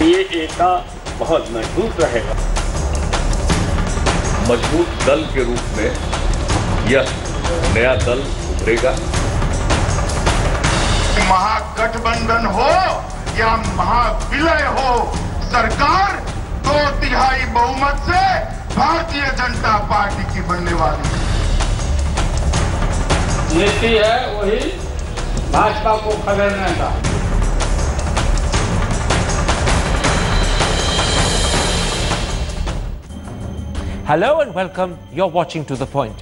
ये एकता बहुत मजबूत रहेगा। मजबूत दल के रूप में यह नया दल उभरेगा। महागठबंधन हो या महाविलय हो, सरकार 2/3 बहुमत से भारतीय जनता पार्टी की बनने वाली है। नीति है वही भाजपा को खदेड़ने का। Hello and welcome. You're watching To The Point.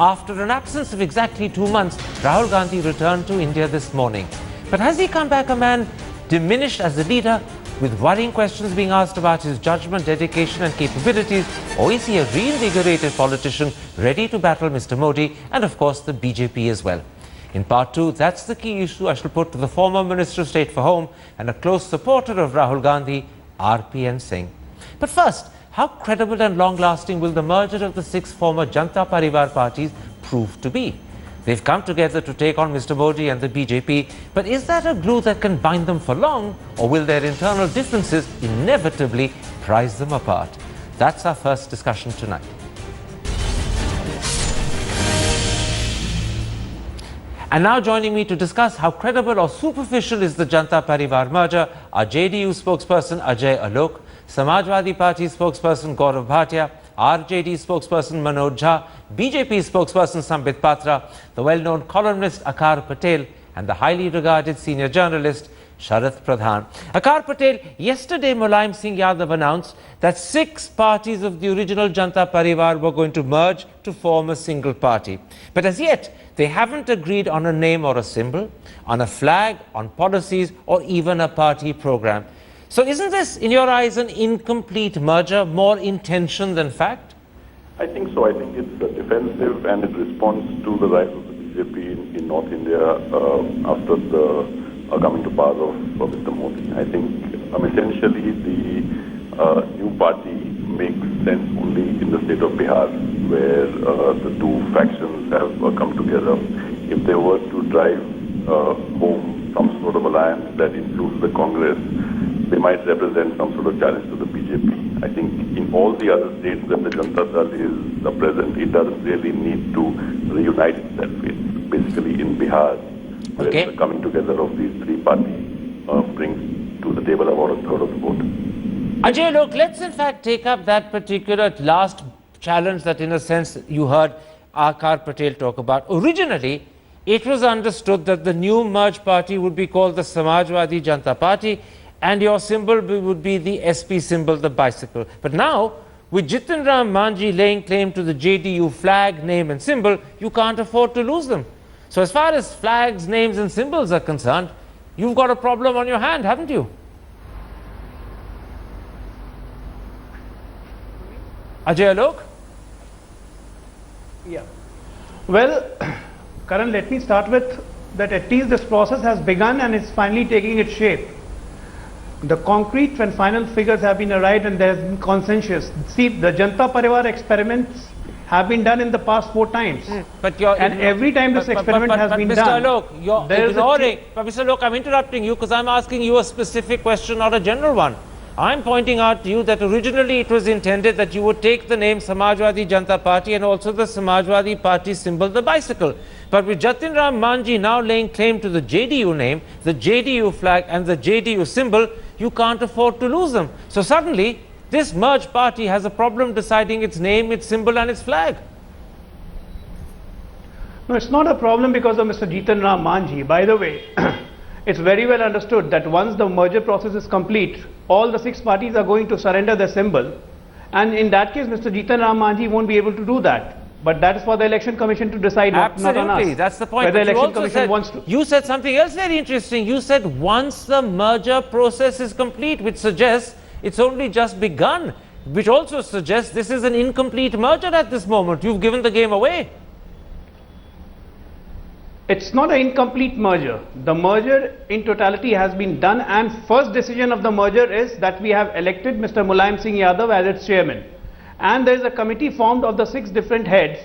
After an absence of exactly 2 months, Rahul Gandhi returned to India this morning. But has he come back a man diminished as a leader, with worrying questions being asked about his judgment, dedication and capabilities, or is he a reinvigorated politician ready to battle Mr. Modi and of course the BJP as well? In part 2, that's the key issue I shall put to the former Minister of State for Home and a close supporter of Rahul Gandhi, RPN Singh. But first, how credible and long-lasting will the merger of the 6 former Janata Parivar parties prove to be? They've come together to take on Mr. Modi and the BJP, but is that a glue that can bind them for long, or will their internal differences inevitably prize them apart? That's our first discussion tonight. And now joining me to discuss how credible or superficial is the Janata Parivar merger are JDU spokesperson Ajay Alok, Samajwadi Party spokesperson Gaurav Bhatia, RJD spokesperson Manoj Jha, BJP spokesperson Sambit Patra, the well-known columnist Akar Patel and the highly regarded senior journalist Sharath Pradhan. Akar Patel, yesterday Mulayam Singh Yadav announced that 6 parties of the original Janata Parivar were going to merge to form a single party. But as yet, they haven't agreed on a name or a symbol, on a flag, on policies or even a party program. So isn't this, in your eyes, an incomplete merger, more intention than fact? I think so. I think it's defensive and it responds to the rise of the BJP in North India after the coming to power of Mr. Modi. I think essentially the new party makes sense only in the state of Bihar, where the 2 factions have come together. If they were to drive home some sort of alliance that includes the Congress, they might represent some sort of challenge to the BJP. I think in all the other states that the Janata Dal is present, it doesn't really need to reunite itself. It's basically in Bihar, where the coming together of these 3 parties brings to the table about a third of the vote. Ajay, look, let's in fact take up that particular last challenge that in a sense you heard Akar Patel talk about. Originally, it was understood that the new merged party would be called the Samajwadi Janata Party, and your symbol would be the SP symbol, the bicycle. But now, with Jitin Ram Manji laying claim to the JDU flag, name and symbol, you can't afford to lose them. So as far as flags, names and symbols are concerned, you've got a problem on your hand, haven't you? Ajay Alok? Yeah. Well, Karan, let me start with that at least this process has begun and is finally taking its shape. The concrete and final figures have been arrived and there has been consensus. See, the Janata Parivar experiments have been done in the past 4 times. But every time this experiment has been done, Mr. Alok, you're ignoring. But Mr. Alok, I'm interrupting you because I'm asking you a specific question, not a general one. I'm pointing out to you that originally it was intended that you would take the name Samajwadi Janata Party and also the Samajwadi Party symbol, the bicycle. But with Jatin Ram Manji now laying claim to the JDU name, the JDU flag and the JDU symbol, you can't afford to lose them. So suddenly, this merged party has a problem deciding its name, its symbol and its flag. No, it's not a problem because of Mr. Jitin Ram Manji. By the way, it's very well understood that once the merger process is complete, all the 6 parties are going to surrender their symbol. And in that case, Mr. Jitin Ram Manji won't be able to do that. But that is for the Election Commission to decide, not on us. That's the point. Whether But Election Commission wants to. You said something else very interesting. You said once the merger process is complete, which suggests it's only just begun, which also suggests this is an incomplete merger at this moment. You've given the game away. It's not an incomplete merger. The merger in totality has been done, and first decision of the merger is that we have elected Mr. Mulayam Singh Yadav as its chairman. And there is a committee formed of the 6 different heads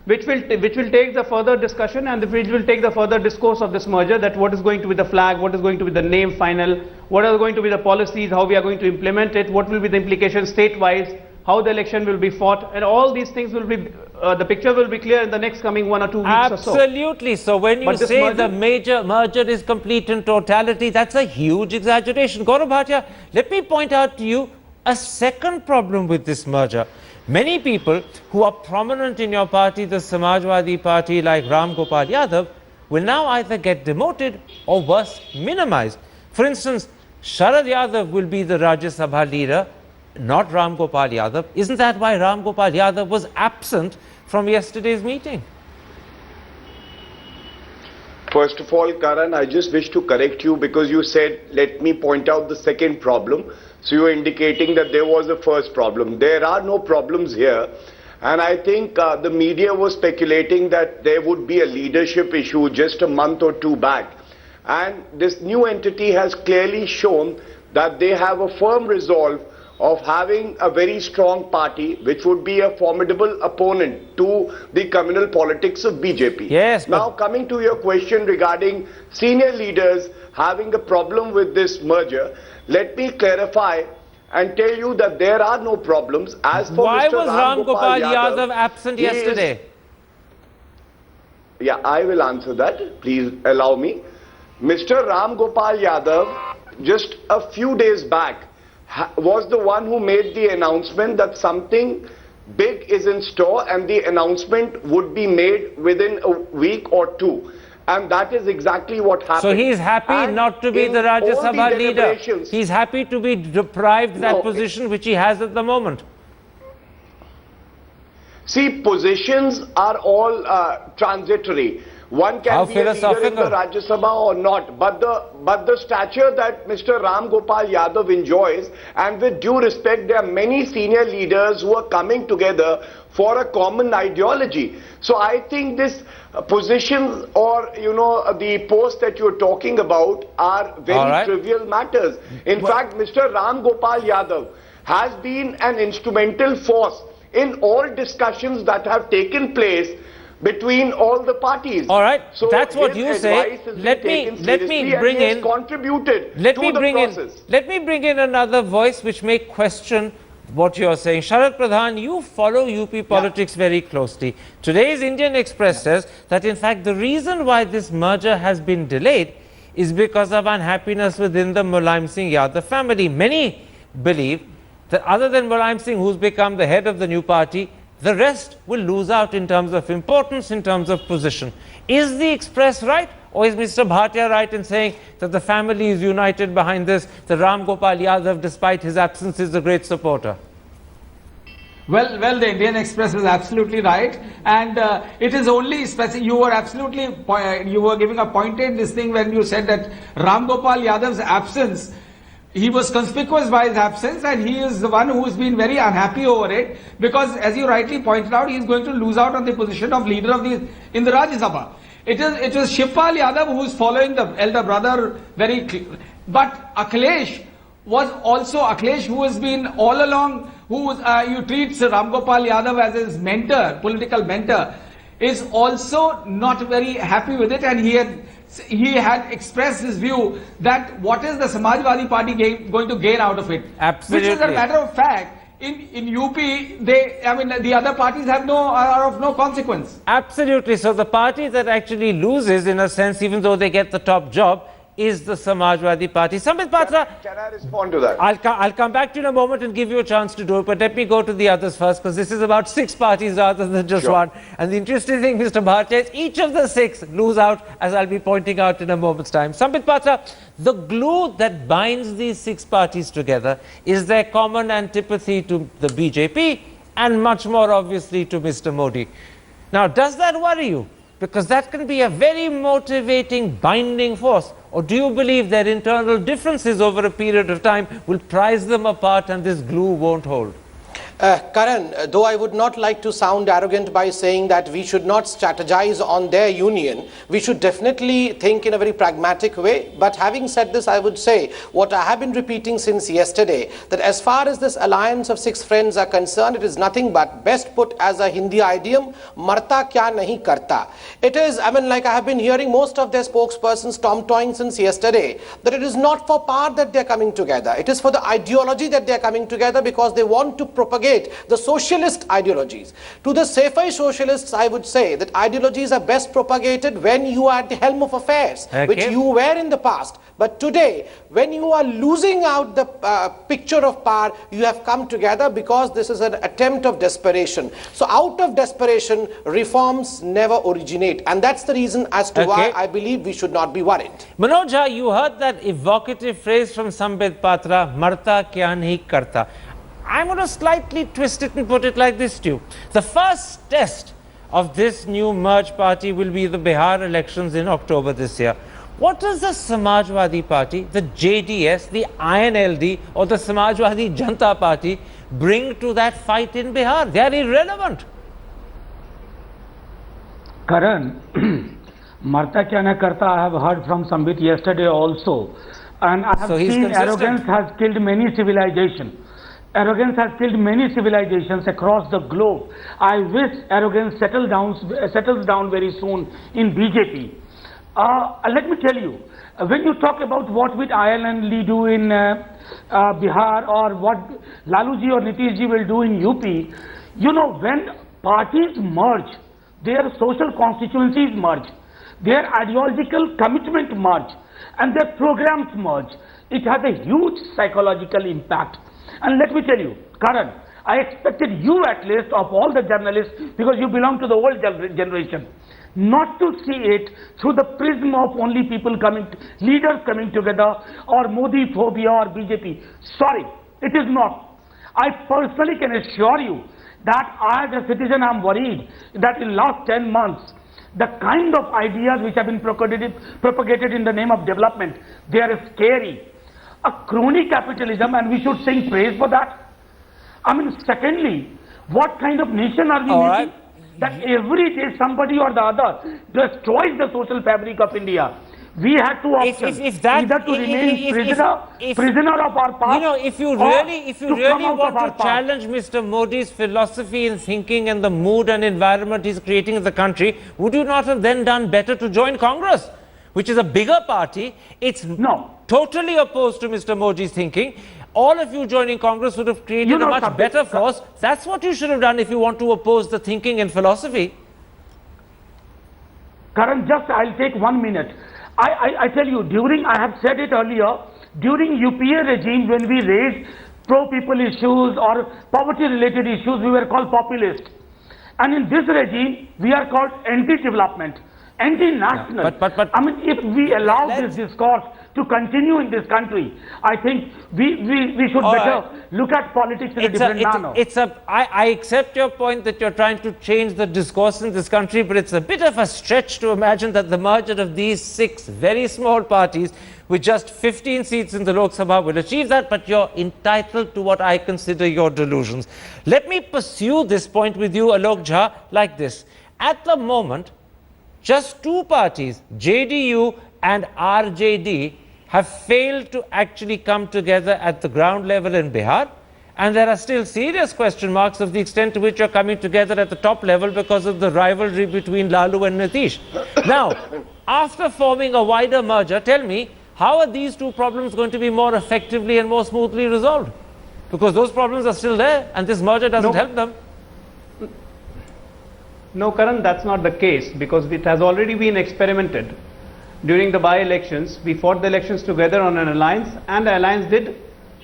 which will take the further discussion and which will take the further discourse of this merger, that what is going to be the flag, what is going to be the name final, what are going to be the policies, how we are going to implement it, what will be the implications state-wise, how the election will be fought, and all these things will be, the picture will be clear in the next coming 1 or 2 weeks or so. Absolutely. So when you say the major merger is complete in totality, that's a huge exaggeration. Gaurav Bhatia, let me point out to you a second problem with this merger. Many people who are prominent in your party, the Samajwadi Party, like Ram Gopal Yadav, will now either get demoted or worse, minimized. For instance, Sharad Yadav will be the Rajya Sabha leader, not Ram Gopal Yadav. Isn't that why Ram Gopal Yadav was absent from yesterday's meeting? First of all, Karan, I just wish to correct you because you said, let me point out the second problem. So you're indicating that there was a first problem. There are no problems here. And I think the media was speculating that there would be a leadership issue just a month or two back. And this new entity has clearly shown that they have a firm resolve of having a very strong party which would be a formidable opponent to the communal politics of BJP. Yes. Now coming to your question regarding senior leaders having a problem with this merger, let me clarify and tell you that there are no problems. As for Why Mr. was Ram Gopal Yadav absent yesterday? Yeah, I will answer that. Please allow me. Mr. Ram Gopal Yadav, just a few days back, was the one who made the announcement that something big is in store and the announcement would be made within a week or two. And that is exactly what happened. So he is happy and not to be the Rajya all Sabha leader. deliberations- He's happy to be deprived that position which he has at the moment. See, positions are all transitory. One can How be a leader in the philosophical. Rajya Sabha or not, but the stature that Mr. Ram Gopal Yadav enjoys, and with due respect, there are many senior leaders who are coming together for a common ideology. So I think this positions or the post that you're talking about are very trivial matters. In fact, Mr. Ram Gopal Yadav has been an instrumental force in all discussions that have taken place between all the parties. All right, so that's what you say. Let me bring in. Contributed let to me the bring process. in. Let me bring in another voice which may question what you are saying. Sharad Pradhan, you follow UP politics very closely. Today's Indian Express says that in fact the reason why this merger has been delayed is because of unhappiness within the Mulayam Singh Yadav family. Many believe that other than Mulayam Singh, who's become the head of the new party, the rest will lose out in terms of importance, in terms of position. Is the Express right, or is Mr. Bhatia right in saying that the family is united behind this, that Ram Gopal Yadav, despite his absence, is a great supporter? Well, the Indian Express is absolutely right, and it is only specific. You were absolutely you were giving a pointed this thing when you said that Ram Gopal Yadav's absence. He was conspicuous by his absence, and he is the one who has been very unhappy over it, because as you rightly pointed out, he is going to lose out on the position of leader of in the Rajya Sabha. It is Shivpal Yadav who is following the elder brother very clearly. But Akhilesh was also Akhilesh, who has been all along, who you treat Ram Gopal Yadav as his mentor, political mentor, is also not very happy with it, and he had expressed his view that what is the Samajwadi Party going to gain out of it. Absolutely. Which is a matter of fact. In UP, the other parties are of no consequence. Absolutely. So the party that actually loses, in a sense, even though they get the top job, is the Samajwadi Party. Sambit Patra, Can I respond to that? I'll come back to you in a moment and give you a chance to do it, but let me go to the others first, because this is about 6 parties rather than just one. And the interesting thing, Mr. Bhatia, is each of the 6 lose out, as I'll be pointing out in a moment's time. Sambit Patra, the glue that binds these 6 parties together is their common antipathy to the BJP and much more obviously to Mr. Modi. Now, does that worry you? Because that can be a very motivating, binding force. Or do you believe their internal differences over a period of time will prize them apart and this glue won't hold? Karan, though I would not like to sound arrogant by saying that we should not strategize on their union, we should definitely think in a very pragmatic way. But having said this, I would say what I have been repeating since yesterday, that as far as this alliance of six friends are concerned, it is nothing but, best put as a Hindi idiom, marta kya nahi karta. It is, I mean, like I have been hearing most of their spokespersons tom-toying since yesterday, that it is not for power that they are coming together. It is for the ideology that they are coming together, because they want to propagate the socialist ideologies. To the Sefai socialists, I would say that ideologies are best propagated when you are at the helm of affairs, which you were in the past. But today, when you are losing out the picture of power, you have come together because this is an attempt of desperation. So out of desperation, reforms never originate. And that's the reason as to why I believe we should not be worried. Manoj Jha, you heard that evocative phrase from Sambit Patra, marta kya nahi karta. I'm going to slightly twist it and put it like this to you. The first test of this new merged party will be the Bihar elections in October this year. What does the Samajwadi Party, the JDS, the INLD or the Samajwadi Janata Party bring to that fight in Bihar? They are irrelevant. Karan, Marta kya na karta, I have heard from Sambit yesterday also. And I have seen arrogance has killed many civilizations. Arrogance has killed many civilizations across the globe. I wish arrogance settles down very soon in BJP. Let me tell you, when you talk about what will INLD do in Bihar, or what Laluji or Nitishji will do in UP, you know, when parties merge, their social constituencies merge, their ideological commitment merge, and their programs merge, it has a huge psychological impact. And let me tell you, Karan, I expected you at least, of all the journalists, because you belong to the old generation, not to see it through the prism of only people leaders coming together, or Modi phobia or BJP. Sorry, it is not. I personally can assure you that as a citizen I am worried that in last 10 months, the kind of ideas which have been propagated in the name of development, they are scary. A crony capitalism, and we should sing praise for that. I mean, secondly, what kind of nation are we making? That every day somebody or the other destroys the social fabric of India. We had two options: either to remain prisoner of our past. You know, if you really want to challenge Mr. Modi's philosophy and thinking and the mood and environment he's creating in the country, would you not have then done better to join Congress, which is a bigger party? It's totally opposed to Mr. Modi's thinking. All of you joining Congress would have created a much better force. That's what you should have done if you want to oppose the thinking and philosophy. Karan, just I'll take 1 minute. I tell you, I have said it earlier, during UPA regime, when we raised pro-people issues or poverty-related issues, we were called populist. And in this regime, we are called anti-development, anti-national. But I mean, if we allow this discourse to continue in this country, I think we should better look at politics in a different manner. I accept your point that you're trying to change the discourse in this country, but it's a bit of a stretch to imagine that the merger of these 6 very small parties with just 15 seats in the Lok Sabha will achieve that, but you're entitled to what I consider your delusions. Let me pursue this point with you, Alok Jha, like this. At the moment, just 2 parties, JDU and RJD, have failed to actually come together at the ground level in Bihar, and there are still serious question marks of the extent to which you're coming together at the top level because of the rivalry between Lalu and Nitish. Now, after forming a wider merger, tell me, how are these 2 problems going to be more effectively and more smoothly resolved? Because those problems are still there, and this merger doesn't help them. No, Karan, that's not the case, because it has already been experimented. During the by-elections, we fought the elections together on an alliance, and the alliance did.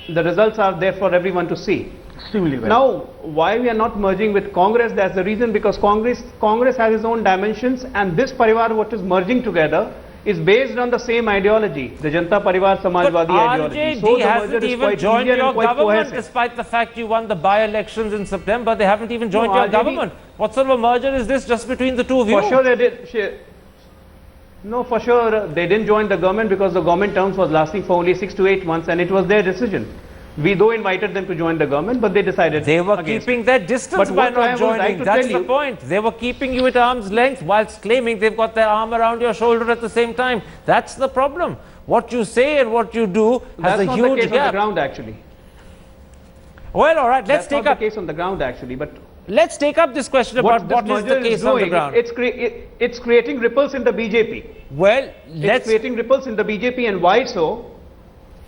The results are there for everyone to see. Extremely well. Now, why we are not merging with Congress? That's the reason, because Congress has its own dimensions, and this Parivar, what is merging together, is based on the same ideology, the Janata Parivar Samajwadi ideology. So RJD hasn't even joined your government, despite the fact you won the by-elections in September. They haven't even joined your government. What sort of a merger is this just between the 2 of you? For sure they did. No, for sure they didn't join the government because the government terms was lasting for only 6 to 8 months, and it was their decision. We though invited them to join the government, but they decided They were against keeping it. their distance But by what I not would like joining. to That's tell the you- point. They were keeping you at arm's length whilst claiming they've got their arm around your shoulder at the same time. That's the problem. What you say and what you do has That's a not the huge case on the gap. ground, actually. Well, all right, let's That's not take the up. case on the ground, actually. But Let's take up this question about what is the merger case on the doing, ground. it's creating ripples in the BJP. Well, It's let's. creating ripples in the BJP, and why so?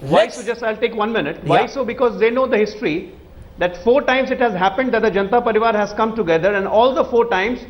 Why Let's- so? Just I'll take 1 minute. Why Yeah. so? Because they know the history that 4 times it has happened that the Janata Parivar has come together, and all the 4 times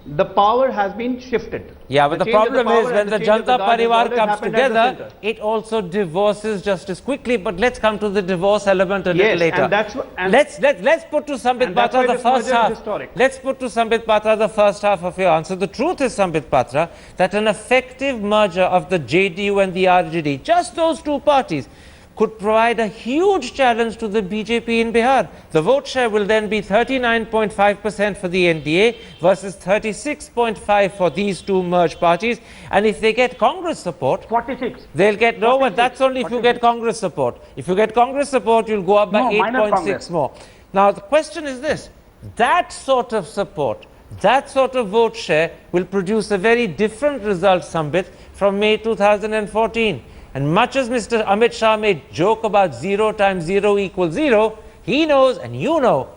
the power has been shifted. Yeah, but the change of problem power is and when the change of Janata guard has Parivar always comes happened at the together, center. it also divorces just as quickly. But let's come to the divorce element a little Yes, later. and that's wh- and- let's put to Sambit and that's Patra why the this first merger is half. historic. Let's put to Sambit Patra the first half of your answer. The truth is, Sambit Patra, that an effective merger of the JDU and the RJD, just those two parties, could provide a huge challenge to the BJP in Bihar. The vote share will then be 39.5% for the NDA versus 36.5% for these two merged parties. And if they get Congress support, 46. they'll get no, but that's only if you get Congress support. If you get Congress support, you'll go up by No, minus 8.6 Congress. more. Now, the question is this: that sort of support, that sort of vote share will produce a very different result, Sambit, from May 2014. And much as Mr. Amit Shah may joke about 0 times 0 equals 0, he knows and you know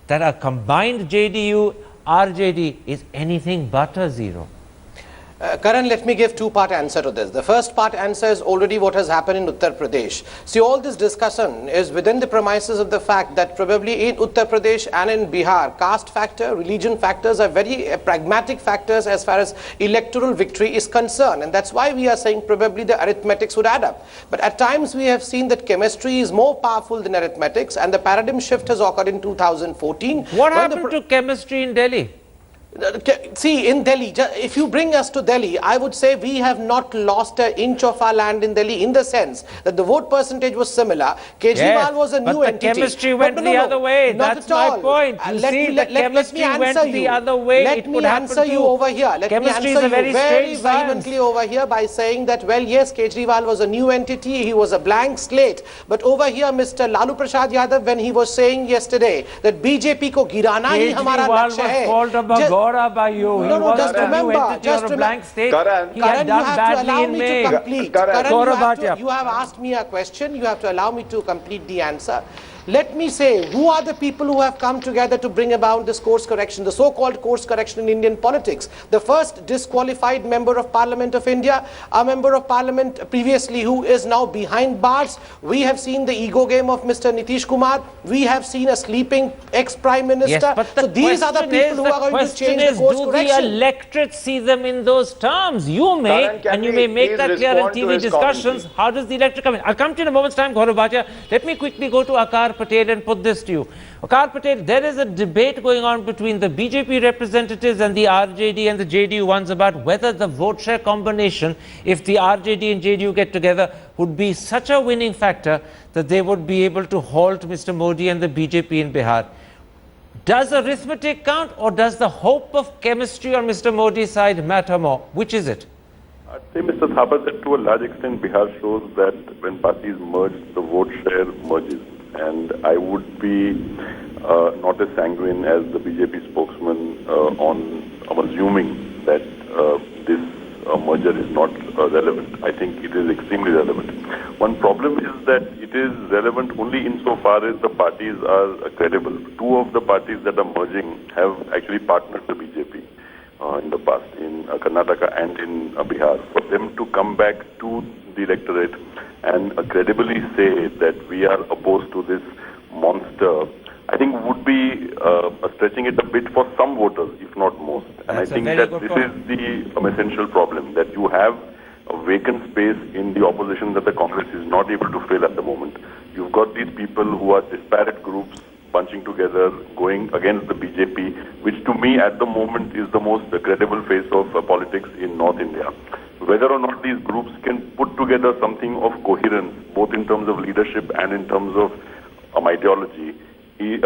that a combined JDU RJD is anything but a 0. Karan, let me give two-part answer to this. The first part answer is already what has happened in Uttar Pradesh. See, all this discussion is within the premises of the fact that probably in Uttar Pradesh and in Bihar, caste factor, religion factors are very pragmatic factors as far as electoral victory is concerned. And that's why we are saying probably the arithmetics would add up. But at times we have seen that chemistry is more powerful than arithmetics, and the paradigm shift has occurred in 2014. What when the happened to chemistry in Delhi? See, in Delhi, if you bring us to Delhi, I would say we have not lost an inch of our land in Delhi, in the sense that the vote percentage was similar. Kejriwal Yes, was a but new the entity. chemistry But went the other way. not That's at my all. point. You see, the chemistry went answer the you. other way. Let It me could happen answer you too. over here. Let Chemistry me is answer a very you very strange science. vehemently over here by saying that, well, yes, Kejriwal was a new entity. He was a blank slate. But over here, Mr. Lalu Prasad Yadav, when he was saying yesterday that BJP ko girana hi hamara Kejriwal was lakshya hai. called a Bagora by you. No, He no, was just a new remember, entity just or a remember. blank state. Karan, He had Karan, you done have to badly allow in me May. to complete. Karan, Karan, Gaurav you have asked me a question. You have to allow me to complete the answer. Let me say, who are the people who have come together to bring about this course correction, the so-called course correction in Indian politics? The first disqualified member of Parliament of India, a member of Parliament previously who is now behind bars. We have seen the ego game of Mr. Nitish Kumar. We have seen a sleeping ex-prime minister. Yes, but the So these are the question people is, who are going to change the do course the correction. electorate see them in those terms? You may, Karan, can and you we may make please that clear in respond to TV his discussions. commentary? How does the electorate come in? I'll come to you in a moment's time, Gaurav Bhatia. Let me quickly go to Akar Patel and put this to you. Akar Patel, there is a debate going on between the BJP representatives and the RJD and the JDU ones about whether the vote share combination, if the RJD and JDU get together, would be such a winning factor that they would be able to halt Mr. Modi and the BJP in Bihar. Does arithmetic count, or does the hope of chemistry on Mr. Modi's side matter more? Which is it? I'd say, Mr. Thapar, that to a large extent Bihar shows that when parties merge, the vote share merges. And I would be not as sanguine as the BJP spokesman on assuming that this merger is not relevant. I think it is extremely relevant. One problem is that it is relevant only insofar as the parties are credible. Two of the parties that are merging have actually partnered the BJP in the past, in Karnataka and in Bihar. For them to come back to the electorate and credibly say that we are opposed to this monster, I think would be stretching it a bit for some voters, if not most. And That's I think a very that good this point. is the essential problem, that you have a vacant space in the opposition that the Congress is not able to fill at the moment. You've got these people who are disparate groups bunching together, going against the BJP, which to me at the moment is the most credible face of politics in North India. Whether or not these groups can put together something of coherence, both in terms of leadership and in terms of ideology, is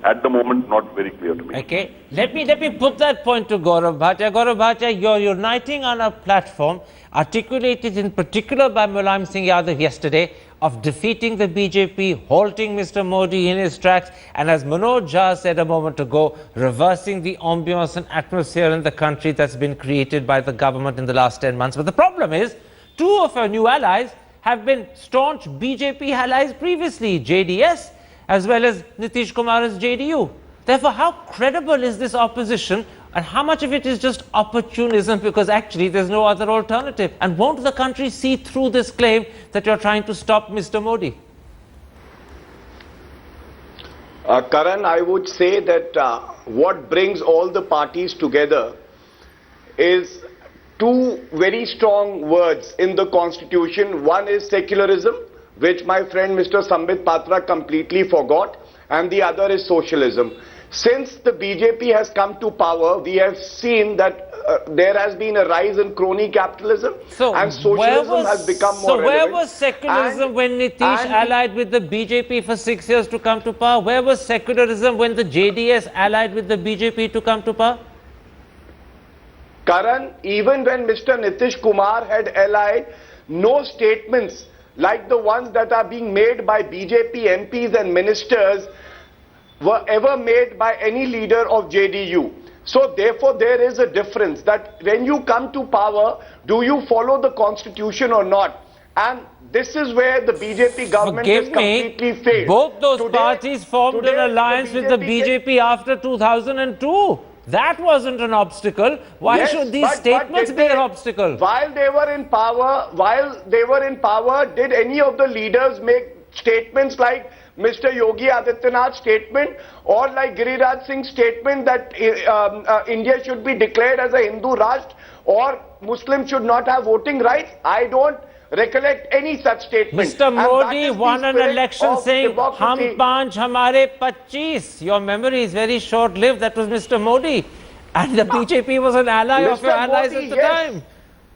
at the moment not very clear to me. Okay, let me put that point to Gaurav Bhatia. Gaurav Bhatia, you're uniting on a platform articulated in particular by Mulayam Singh Yadav yesterday of defeating the BJP, halting Mr. Modi in his tracks, and as Manoj Jha said a moment ago, reversing the ambience and atmosphere in the country that's been created by the government in the last 10 months. But the problem is, two of our new allies have been staunch BJP allies previously, JDS as well as Nitish Kumar's JDU. Therefore, how credible is this opposition and how much of it is just opportunism because actually there's no other alternative? And won't the country see through this claim that you're trying to stop Mr. Modi? Karan, I would say that what brings all the parties together is two very strong words in the constitution. One is secularism, which my friend Mr. Sambit Patra completely forgot, and the other is socialism. Since the BJP has come to power, we have seen that there has been a rise in crony capitalism, and socialism has become more relevant. So where was secularism when Nitish allied with the BJP for 6 years to come to power? Where was secularism when the JDS allied with the BJP to come to power? Karan, even when Mr. Nitish Kumar had allied, no statements like the ones that are being made by BJP MPs and ministers were ever made by any leader of JDU. So therefore there is a difference that when you come to power, do you follow the constitution or not? And this is where the BJP government has completely failed. Both those parties formed an alliance with the BJP after 2002. That wasn't an obstacle. Why should these statements be an obstacle? While they were in power, did any of the leaders make statements like Mr. Yogi Adityanath's statement or like Giriraj Singh's statement that India should be declared as a Hindu Rashtra or Muslims should not have voting rights? I don't recollect any such statement. Mr. Modi won an election saying, "Hum panch, hamare 25." Your memory is very short-lived. That was Mr. Modi. And the BJP was an ally of your allies at the time.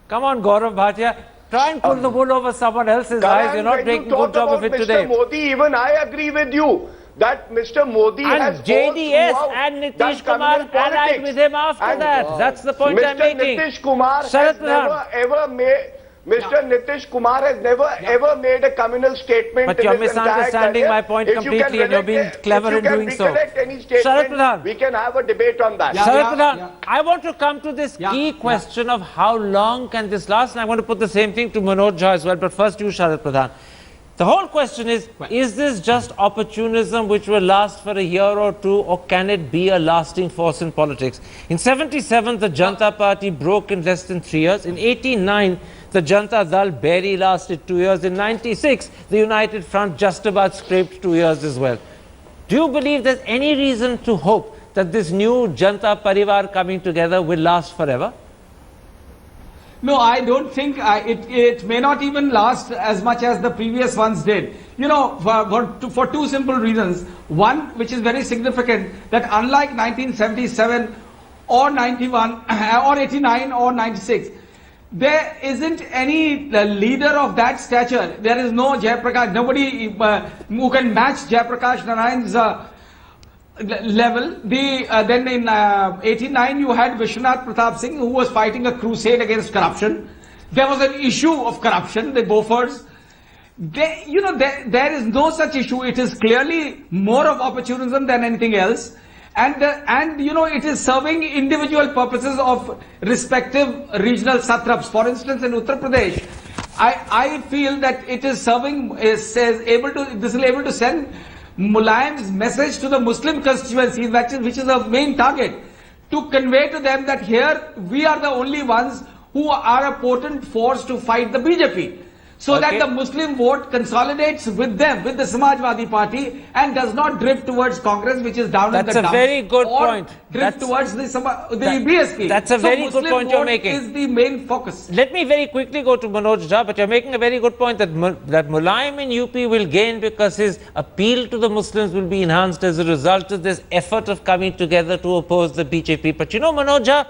Come on, Gaurav Bhatia. Try and pull the wool over someone else's eyes. You're not making a good job of it today. Mr. Modi, even I agree with you that Mr. Modi has JDS and Nitish Kumar allied with him after that. That's the point I'm making. Mr. Nitish Kumar has never ever made a communal statement. But you're misunderstanding my point completely and you're being clever in doing so. Sharat Pradhan, we can have a debate on that. Sharat Pradhan, I want to come to this key question of how long can this last, and I want to put the same thing to Manoj Jha as well, but first you, Sharat Pradhan. The whole question is this just opportunism which will last for a year or two, or can it be a lasting force in politics? In 77, the Janata Party broke in less than 3 years. In 89, the Janata Dal barely lasted 2 years. In 96, the United Front just about scraped 2 years as well. Do you believe there's any reason to hope that this new Janata Parivar coming together will last forever? No, I don't think it may not even last as much as the previous ones did. You know, for two simple reasons. One, which is very significant, that unlike 1977 or 91 or 89 or 96, there isn't any leader of that stature. There is no Jayaprakash, nobody who can match Jayaprakash Narayan's level. Then in 89 you had Vishwanath Pratap Singh, who was fighting a crusade against corruption. There was an issue of corruption, the Bofors. There is no such issue. It is clearly more of opportunism than anything else. And you know, it is serving individual purposes of respective regional satraps. For instance, in Uttar Pradesh, I feel that it is serving, this is able to send Mulayam's message to the Muslim constituencies, which is the main target, to convey to them that here we are the only ones who are a potent force to fight the BJP. So that the Muslim vote consolidates with them, with the Samajwadi Party, and does not drift towards Congress, which is down in the dumps. That's a very good point. Drift towards the BSP. That's a very good point you're making. Muslim vote is the main focus. Let me very quickly go to Manoj Jha, but you're making a very good point that Mulayam in UP will gain because his appeal to the Muslims will be enhanced as a result of this effort of coming together to oppose the BJP. But you know, Manoj Jha,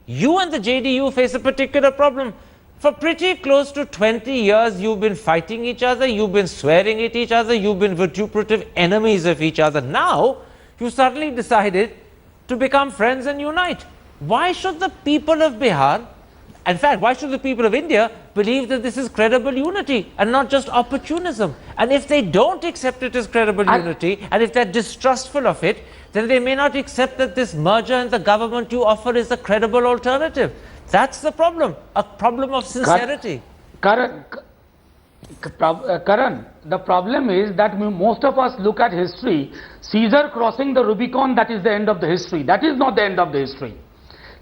you and the JDU face a particular problem. For pretty close to 20 years, you've been fighting each other, you've been swearing at each other, you've been vituperative enemies of each other. Now, you suddenly decided to become friends and unite. Why should the people of Bihar, in fact, why should the people of India believe that this is credible unity and not just opportunism? And if they don't accept it as credible unity, and if they're distrustful of it, then they may not accept that this merger and the government you offer is a credible alternative. That's the problem, a problem of sincerity. Karan, the problem is that most of us look at history, Caesar crossing the Rubicon, that is the end of the history. That is not the end of the history.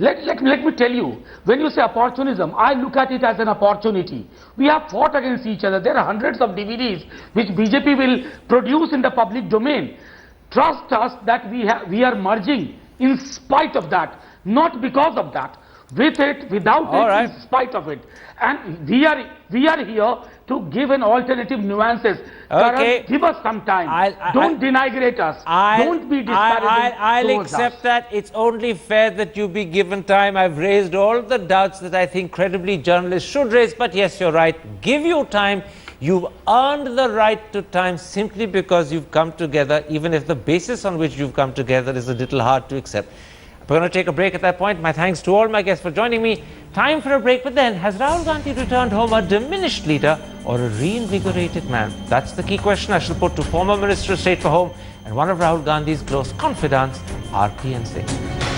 Let me tell you, when you say opportunism, I look at it as an opportunity. We have fought against each other. There are hundreds of DVDs which BJP will produce in the public domain. Trust us that we are merging in spite of that, not because of that. With it, without All it, right. in spite of it. And we are here to give an alternative nuances. Okay. Karan, give us some time. Don't denigrate us. Don't be disparaging I'll towards accept us. that. It's only fair that you be given time. I've raised all the doubts that I think credibly journalists should raise. But yes, you're right. Give you time. You've earned the right to time simply because you've come together, even if the basis on which you've come together is a little hard to accept. We're going to take a break at that point. My thanks to all my guests for joining me. Time for a break, but then, has Rahul Gandhi returned home a diminished leader or a reinvigorated man? That's the key question I shall put to former Minister of State for Home and one of Rahul Gandhi's close confidants, R.P.N. Singh.